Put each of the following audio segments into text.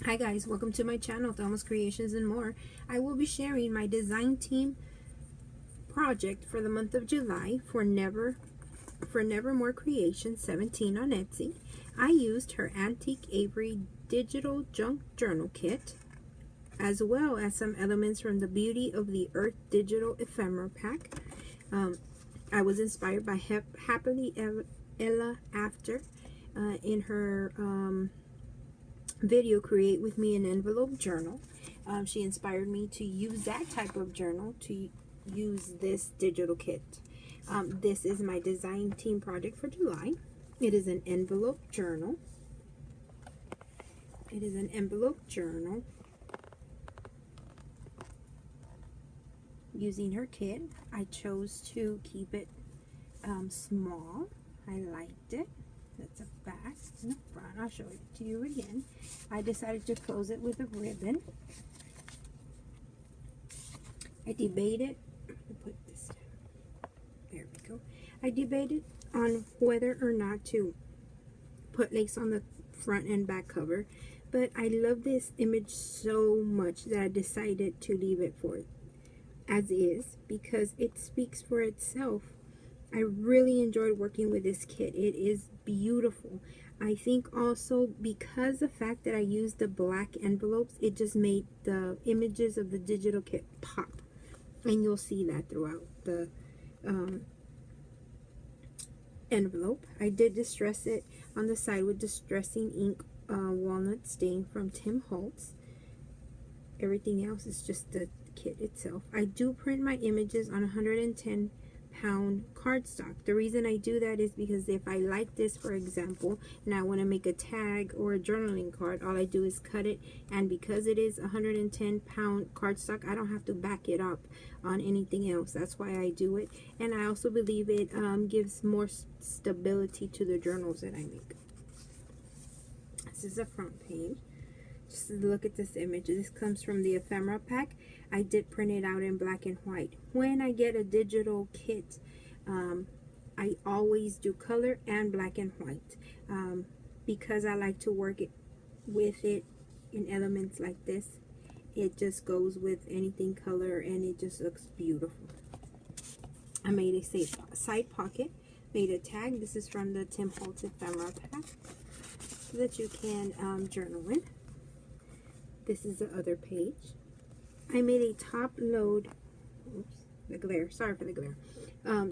Hi guys, welcome to my channel, Thelma's Creations and More. I will be sharing my design team project for the month of July for NevermoreCreations17 on Etsy. I used her antique Aviary digital junk journal kit, as well as some elements from the Beauty of the Earth Digital Ephemera Pack. I was inspired by HappilyEllaAfter in her video Create With Me an Envelope journal. She inspired me to use that type of journal to use this digital kit. This is my design team project for July. It is an envelope journal. It is an envelope journal using her kit. I chose to keep it small. I liked it. That's a back and a front. I'll show it to you again. I decided to close it with a ribbon. I debated, put this down. There we go. I debated on whether or not to put lace on the front and back cover, but I love this image so much that I decided to leave it for as is because it speaks for itself. I really enjoyed working with this kit. It is beautiful. I think also because the fact that I used the black envelopes, it just made the images of the digital kit pop. And you'll see that throughout the envelope. I did distress it on the side with Distressing Ink walnut stain from Tim Holtz. Everything else is just the kit itself. I do print my images on 110-pound cardstock. The reason I do that is because if I like this, for example, and I want to make a tag or a journaling card, all I do is cut it, and because it is 110-pound cardstock, I don't have to back it up on anything else. That's why I do it, and I also believe it gives more stability to the journals that I make. This is the front page. Just look at this image. This comes from the ephemera pack. I did print it out in black and white. When I get a digital kit, I always do color and black and white because I like to work with it in elements like this. It just goes with anything color and it just looks beautiful. I made a side pocket, made a tag. This is from the Tim Holtz ephemera pack so that you can journal in. This is the other page. I made a top load, oops, the glare, sorry for the glare,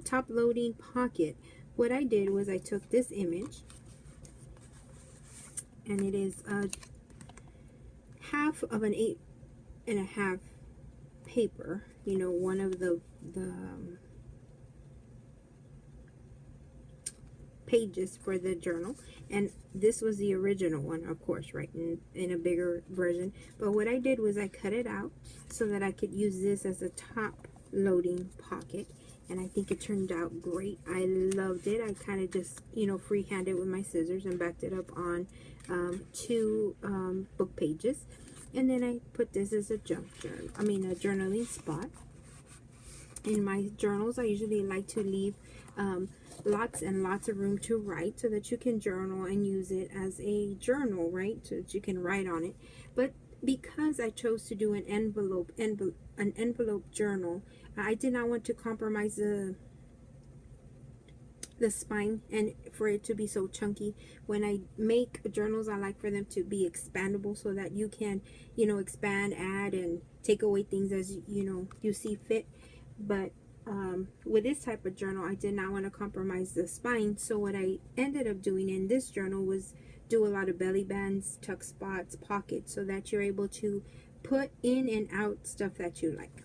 top loading pocket. What I did was I took this image, and it is half of an 8.5 paper, you know, one of the pages for the journal, and this was the original one, of course, right, in a bigger version. But what I did was I cut it out so that I could use this as a top loading pocket, and I think it turned out great. I loved it. I kind of just, you know, freehanded with my scissors and backed it up on two book pages, and then I put this as a junk journal, a journaling spot. In my journals, I usually like to leave lots and lots of room to write so that you can journal and use it as a journal, right? So that you can write on it. But because I chose to do an envelope journal, I did not want to compromise the spine and for it to be so chunky. When I make journals, I like for them to be expandable so that you can, you know, expand, add, and take away things as you see fit. But with this type of journal, I did not want to compromise the spine, so what I ended up doing in this journal was do a lot of belly bands, tuck spots, pockets, so that you're able to put in and out stuff that you like.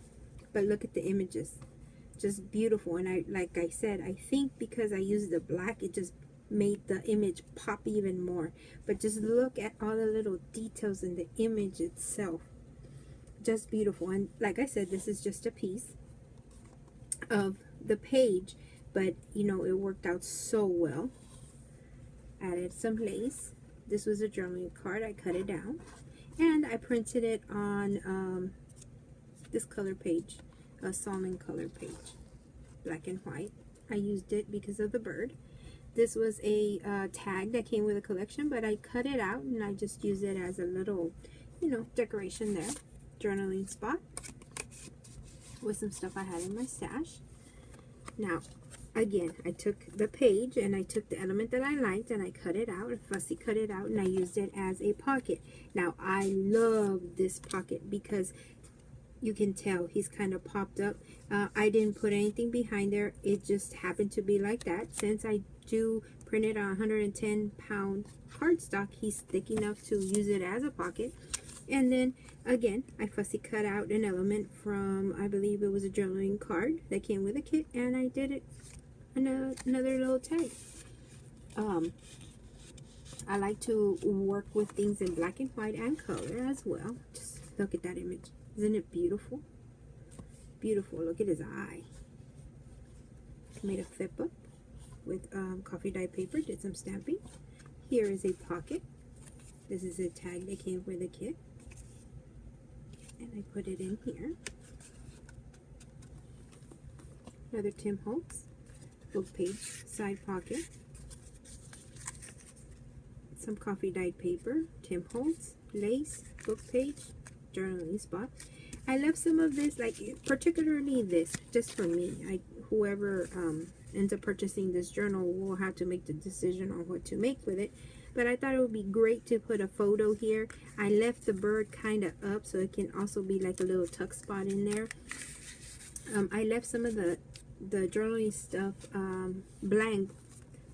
But look at the images, just beautiful. And like I said, I think because I used the black, it just made the image pop even more. But just look at all the little details in the image itself, just beautiful. And like I said, this is just a piece of the page, but you know, it worked out so well. Added some lace. This was a journaling card. I cut it down and I printed it on this color page, a salmon color page, black and white. I used it because of the bird. This was a tag that came with a collection, but I cut it out and I just use it as a little, you know, decoration there. Journaling spot with some stuff I had in my stash. Now, again, I took the page and I took the element that I liked and I cut it out, fussy cut it out, and I used it as a pocket. Now, I love this pocket because you can tell he's kind of popped up. I didn't put anything behind there. It just happened to be like that. Since I do print it on 110-pound cardstock, he's thick enough to use it as a pocket. And then again, I fussy cut out an element from, I believe it was a journaling card that came with a kit, and I did it another little tag. I like to work with things in black and white and color as well. Just look at that image. Isn't it beautiful? Beautiful. Look at his eye. Made a flip up with coffee dye paper. Did some stamping. Here is a pocket. This is a tag that came with the kit. And I put it in here. Another Tim Holtz book page side pocket. Some coffee dyed paper. Tim Holtz lace book page. Journaling spot. I left some of this, like particularly this, just for me. Whoever ends up purchasing this journal will have to make the decision on what to make with it. But I thought it would be great to put a photo here. I left the bird kind of up so it can also be like a little tuck spot in there. I left some of the journaling stuff blank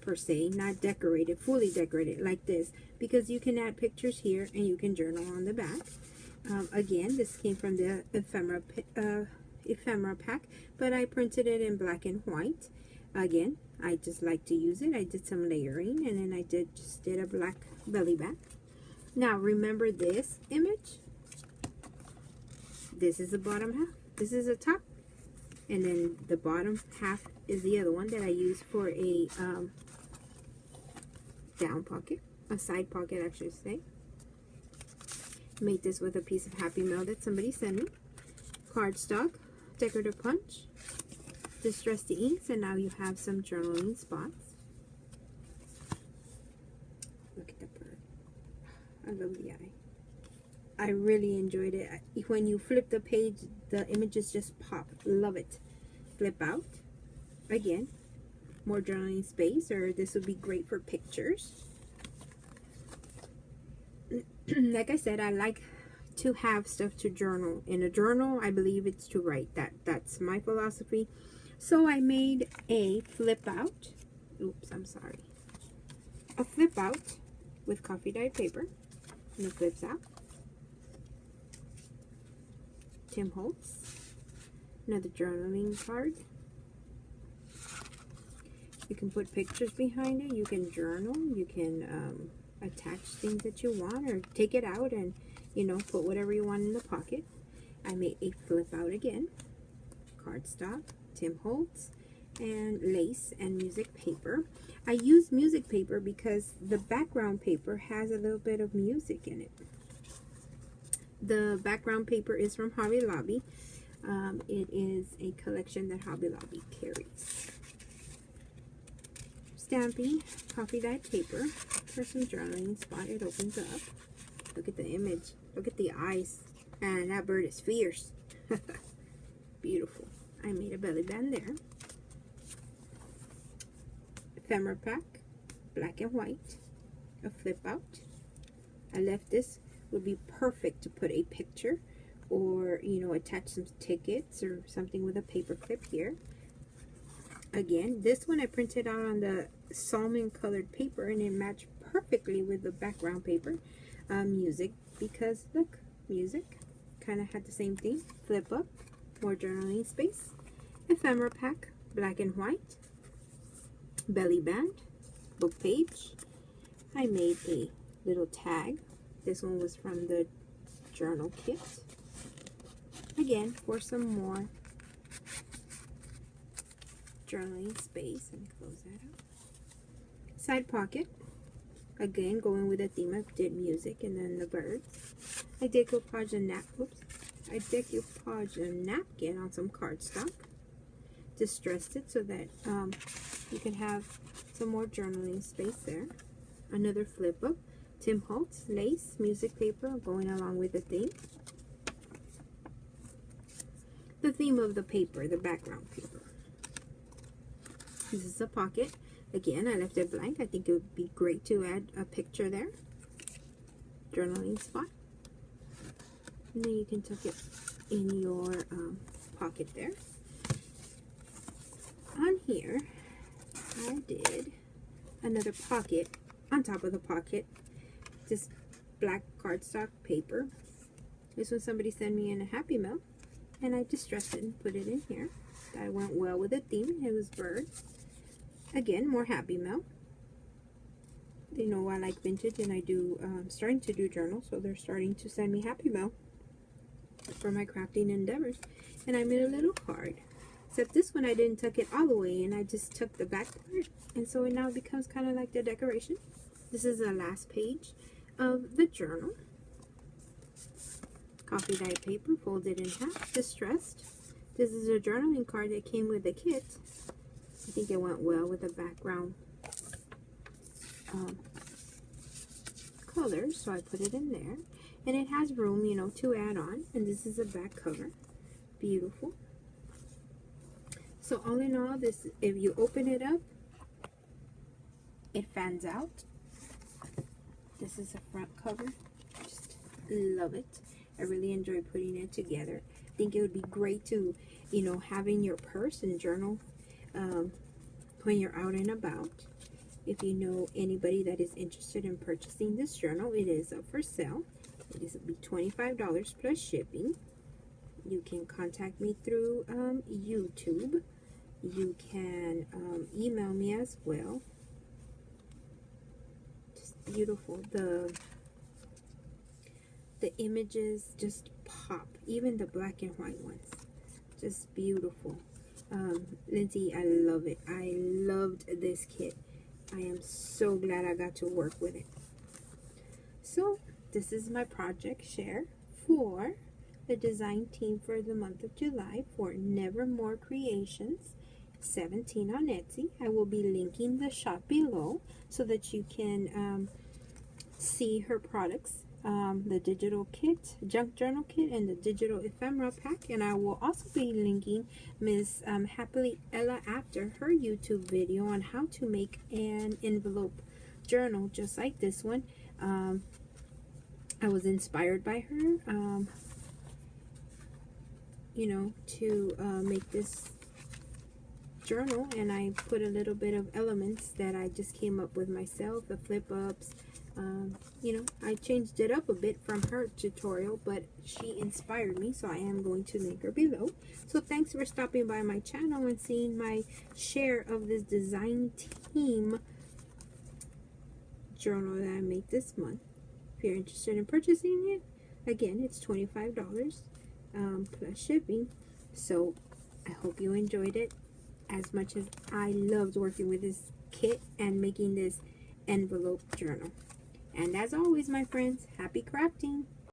per se, not decorated, fully decorated like this, because you can add pictures here and you can journal on the back. Again, this came from the ephemera pack, but I printed it in black and white. Again, I just like to use it. I did some layering, and then I just did a black belly band. Now, remember this image? This is the bottom half. This is the top, and then the bottom half is the other one that I use for a down pocket, a side pocket, I should say. Made this with a piece of Happy Mail that somebody sent me. Cardstock, decorative punch, distressed the inks, and now you have some journaling spots. Look at the bird. I love the eye. I really enjoyed it. When you flip the page, the images just pop. Love it. Flip out. Again, more journaling space, or this would be great for pictures. Like I said, I like to have stuff to journal. In a journal, I believe it's to write. That's my philosophy. So I made a flip out. Oops, I'm sorry. A flip out with coffee dyed paper. And it flips out. Tim Holtz. Another journaling card. You can put pictures behind it. You can journal. You can attach things that you want, or take it out and, you know, put whatever you want in the pocket. I made a flip out again. Cardstock, Tim Holtz, and lace and music paper. I use music paper because the background paper has a little bit of music in it. The background paper is from Hobby Lobby. It is a collection that Hobby Lobby carries. Stamping, coffee dyed paper for some journaling spot. It opens up. Look at the image. Look at the eyes. And that bird is fierce. Beautiful. I made a belly band there. Ephemera pack, black and white. A flip out. I left this. Would be perfect to put a picture, or, you know, attach some tickets or something with a paper clip here. Again, this one I printed out on the salmon colored paper, and it matched perfectly with the background paper. Music, because look, music kind of had the same thing. Flip up, more journaling space. Ephemera pack, black and white. Belly band, book page. I made a little tag. This one was from the journal kit. Again, for some more journaling space, and close that out. Side pocket, again going with the theme. I did music and then the birds. I decoupage a napkin on some cardstock. distressed it so that you can have some more journaling space there. Another flip up, Tim Holtz lace music paper going along with the theme. The theme of the paper, the background paper. This is a pocket. Again, I left it blank. I think it would be great to add a picture there. Journaling spot. And then you can tuck it in your pocket there. On here, I did another pocket on top of the pocket. Just black cardstock paper. This one somebody sent me in a Happy Mail. And I distressed it and put it in here. That went well with the theme. It was birds. Again, more Happy Mail. They know I like vintage and I do starting to do journals, so they're starting to send me Happy Mail for my crafting endeavors. And I made a little card. Except this one I didn't tuck it all the way in. I just took the back part, and so it now becomes kind of like the decoration. This is the last page of the journal. Coffee dyed paper folded in half, distressed. This is a journaling card that came with the kit. I think it went well with the background colors, so I put it in there. And it has room, you know, to add on. And this is a back cover. Beautiful. So all in all, this, if you open it up, it fans out. This is a front cover. Just love it. I really enjoy putting it together. I think it would be great to, you know, have in your purse and journal when you're out and about. If you know anybody that is interested in purchasing this journal, it is up for sale. It is be $25 plus shipping. You can contact me through YouTube. You can email me as well. Just beautiful. The images just pop. Even the black and white ones. Just beautiful. Lindsay, I love it. I loved this kit. I am so glad I got to work with it. So, this is my project share for the design team for the month of July for NevermoreCreations17 on Etsy. I will be linking the shop below so that you can see her products. The digital kit, junk journal kit, and the digital ephemera pack. And I will also be linking Miss HappilyEllaAfter, her YouTube video on how to make an envelope journal just like this one. I was inspired by her, you know, to make this journal, and I put a little bit of elements that I just came up with myself, the flip ups. You know, I changed it up a bit from her tutorial, but she inspired me, so I am going to link her below. So thanks for stopping by my channel and seeing my share of this design team journal that I made this month. If you're interested in purchasing it, again, it's $25 plus shipping. So I hope you enjoyed it as much as I loved working with this kit and making this envelope journal. And as always, my friends, happy crafting!